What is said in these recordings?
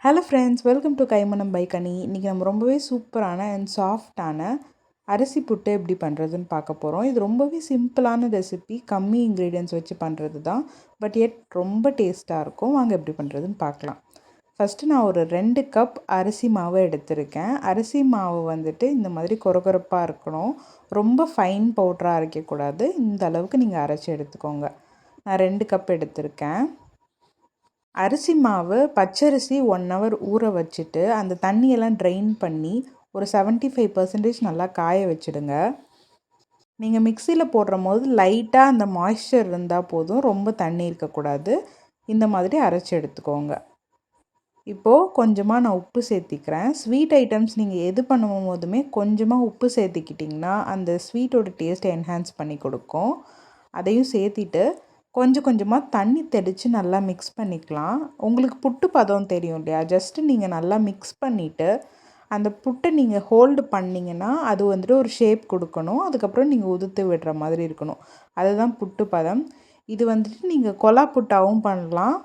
Hello friends, welcome to Kaimanam by Kani. இன்றைக்கி நம்ம ரொம்பவே சூப்பரான அண்ட் சாஃப்டான அரிசி புட்டு எப்படி பண்ணுறதுன்னு பார்க்க போகிறோம். இது ரொம்பவே சிம்பிளான ரெசிபி, கம்மி இன்க்ரீடியன்ட்ஸ் வச்சு பண்ணுறது தான். பட் எட் ரொம்ப டேஸ்ட்டாக இருக்கும். வாங்க எப்படி பண்ணுறதுன்னு பார்க்கலாம். ஃபஸ்ட்டு நான் ஒரு 2 கப் அரிசி மாவு எடுத்திருக்கேன். அரிசி மாவு வந்துட்டு இந்த மாதிரி கொரகொரப்பாக இருக்கணும். ரொம்ப ஃபைன் பவுடராக அரைக்கக்கூடாது. இந்த அளவுக்கு நீங்கள் அரைச்சி எடுத்துக்கோங்க. நான் 2 கப் எடுத்திருக்கேன். அரிசி மாவு பச்சரிசி 1 ஹவர் ஊற வச்சுட்டு அந்த தண்ணியெல்லாம் ட்ரெயின் பண்ணி ஒரு 75% நல்லா காய வச்சுடுங்க. நீங்கள் மிக்சியில் போடும்போது லைட்டாக அந்த மாய்ஸ்சர் இருந்தால் போதும், ரொம்ப தண்ணி இருக்கக்கூடாது. இந்த மாதிரி அரைச்சி எடுத்துக்கோங்க. இப்போது கொஞ்சமாக நான் உப்பு சேர்த்திக்கிறேன். ஸ்வீட் ஐட்டம்ஸ் நீங்கள் எது பண்ணும் போதுமே கொஞ்சமாக உப்பு சேர்த்திக்கிட்டிங்கன்னா அந்த ஸ்வீட்டோட டேஸ்ட்டை என்ஹான்ஸ் பண்ணி கொடுக்கும். அதையும் சேர்த்திட்டு கொஞ்சம் கொஞ்சமாக தண்ணி தெளித்து நல்லா மிக்ஸ் பண்ணிக்கலாம். உங்களுக்கு புட்டு பதம் தெரியும் இல்லையா? ஜஸ்ட்டு நீங்கள் நல்லா மிக்ஸ் பண்ணிவிட்டு அந்த புட்டை நீங்கள் ஹோல்டு பண்ணிங்கன்னா அது வந்துட்டு ஒரு ஷேப் கொடுக்கணும். அதுக்கப்புறம் நீங்கள் உதுத்து விடுற மாதிரி இருக்கணும். அதுதான் புட்டு பதம். இது வந்துட்டு நீங்கள் கொலா புட்டாகவும் பண்ணலாம்.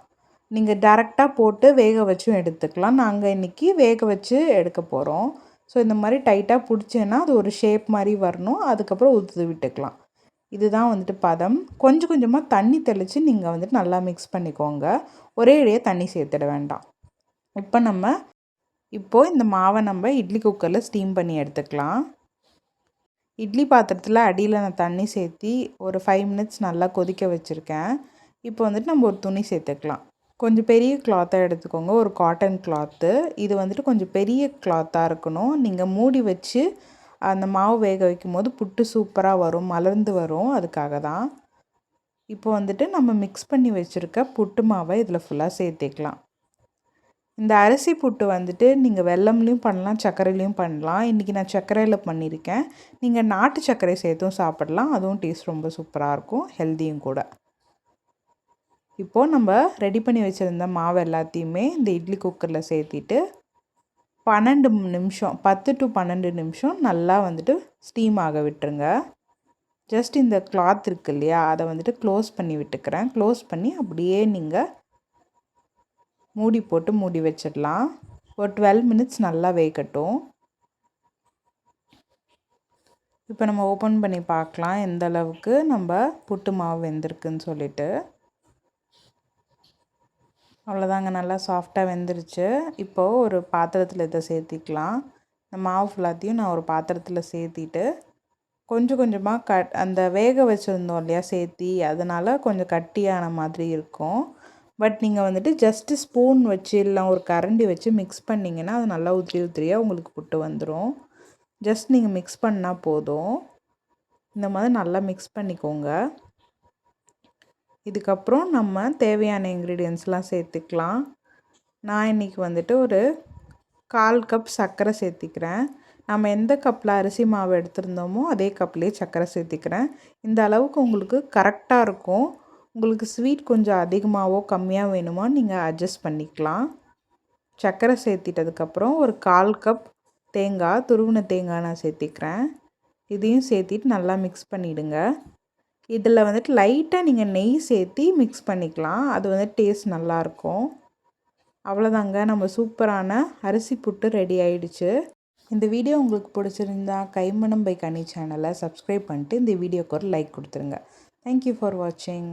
நீங்கள் டேரெக்டாக போட்டு வேக வச்சும் எடுத்துக்கலாம். நாங்கள் இன்றைக்கி வேக வச்சு எடுக்க போகிறோம். ஸோ இந்த மாதிரி டைட்டாக பிடிச்சேன்னா அது ஒரு ஷேப் மாதிரி வரணும். அதுக்கப்புறம் உதுத்து விட்டுக்கலாம். இதுதான் வந்துட்டு பதம். கொஞ்சம் கொஞ்சமாக தண்ணி தெளித்து நீங்கள் வந்துட்டு நல்லா மிக்ஸ் பண்ணிக்கோங்க. ஒரே அடியாக தண்ணி சேர்த்துட வேண்டாம். இப்போது இந்த மாவை நம்ம இட்லி குக்கரில் ஸ்டீம் பண்ணி எடுத்துக்கலாம். இட்லி பாத்திரத்தில் அடியில் நான் தண்ணி சேர்த்தி ஒரு 5 மினிட்ஸ் நல்லா கொதிக்க வச்சுருக்கேன். இப்போ வந்துட்டு நம்ம ஒரு துணி சேர்த்துக்கலாம். கொஞ்சம் பெரிய கிளாத்தாக எடுத்துக்கோங்க, ஒரு காட்டன் கிளாத்து. இது வந்துட்டு கொஞ்சம் பெரிய கிளாத்தாக இருக்கணும். நீங்கள் மூடி வச்சு அந்த மாவு வேக வைக்கும் போது புட்டு சூப்பராக வரும், மலர்ந்து வரும். அதுக்காக தான். இப்போ வந்துட்டு நம்ம மிக்ஸ் பண்ணி வச்சுருக்க புட்டு மாவை இதில் ஃபுல்லாக சேர்த்திக்கலாம். இந்த அரிசி புட்டு வந்துட்டு நீங்கள் வெல்லம்லேயும் பண்ணலாம், சர்க்கரையிலையும் பண்ணலாம். இன்றைக்கி நான் சர்க்கரையில் பண்ணியிருக்கேன். நீங்கள் நாட்டு சர்க்கரை சேர்த்தும் சாப்பிடலாம். அதுவும் டேஸ்ட் ரொம்ப சூப்பராக இருக்கும், ஹெல்த்தியும் கூட. இப்போது நம்ம ரெடி பண்ணி வச்சுருந்த மாவு எல்லாத்தையுமே இந்த இட்லி குக்கரில் சேர்த்திட்டு 12 நிமிஷம் 10 டு 12 நிமிஷம் நல்லா வந்துட்டு ஸ்டீம் ஆக விட்டுருங்க. ஜஸ்ட் இந்த கிளாத் இருக்குது இல்லையா, அதை வந்துட்டு க்ளோஸ் பண்ணி விட்டுக்கிறேன். க்ளோஸ் பண்ணி அப்படியே நீங்கள் மூடி போட்டு மூடி வச்சிடலாம். ஒரு 12 மினிட்ஸ் நல்லா வேகட்டும். இப்போ நம்ம ஓப்பன் பண்ணி பார்க்கலாம் எந்த அளவுக்கு நம்ம புட்டு மாவு வெந்திருக்குன்னு சொல்லிட்டு. அவ்வளோதாங்க, நல்லா சாஃப்டாக வெந்துருச்சு. இப்போது ஒரு பாத்திரத்தில் இதை சேர்த்திக்கலாம். இந்த மாவு ஃபுல்லாத்தையும் நான் ஒரு பாத்திரத்தில் சேர்த்திட்டு கொஞ்சம் கொஞ்சமாக அந்த வேக வச்சுருந்தோம் இல்லையா சேர்த்தி, அதனால் கொஞ்சம் கட்டியான மாதிரி இருக்கும். பட் நீங்கள் வந்துட்டு ஜஸ்ட்டு ஸ்பூன் வச்சு இல்லை ஒரு கரண்டி வச்சு மிக்ஸ் பண்ணிங்கன்னா அது நல்லா உதிரி உதிரியாக உங்களுக்கு புட்டு வந்துடும். ஜஸ்ட் நீங்கள் மிக்ஸ் பண்ணால் போதும். இந்த மாதிரி நல்லா மிக்ஸ் பண்ணிக்கோங்க. இதுக்கப்புறம் நம்ம தேவையான இன்க்ரீடியன்ஸ்லாம் சேர்த்துக்கலாம். நான் இன்றைக்கி வந்துட்டு ஒரு 1/4 கப் சர்க்கரை சேர்த்திக்கிறேன். நம்ம எந்த கப்பில் அரிசி மாவு எடுத்திருந்தோமோ அதே கப்லேயே சர்க்கரை சேர்த்திக்கிறேன். இந்த அளவுக்கு உங்களுக்கு கரெக்டாக இருக்கும். உங்களுக்கு ஸ்வீட் கொஞ்சம் அதிகமாகவோ கம்மியாக வேணுமோ நீங்கள் அட்ஜஸ்ட் பண்ணிக்கலாம். சர்க்கரை சேர்த்திட்டதுக்கப்புறம் ஒரு 1/4 கப் தேங்காய், துருவின தேங்காய் நான் சேர்த்திக்கிறேன். இதையும் சேர்த்திட்டு நல்லா மிக்ஸ் பண்ணிவிடுங்க. இதில் வந்துட்டு லைட்டாக நீங்கள் நெய் சேர்த்தி மிக்ஸ் பண்ணிக்கலாம். அது வந்துட்டு டேஸ்ட் நல்லாயிருக்கும். அவ்வளோதாங்க, நம்ம சூப்பரான அரிசி புட்டு ரெடி ஆகிடுச்சு. இந்த வீடியோ உங்களுக்கு பிடிச்சிருந்தா கைமணம் பை கனி சேனலை சப்ஸ்கிரைப் பண்ணிட்டு இந்த வீடியோக்கு ஒரு லைக் கொடுத்துருங்க. தேங்க்யூ ஃபார் வாட்சிங்.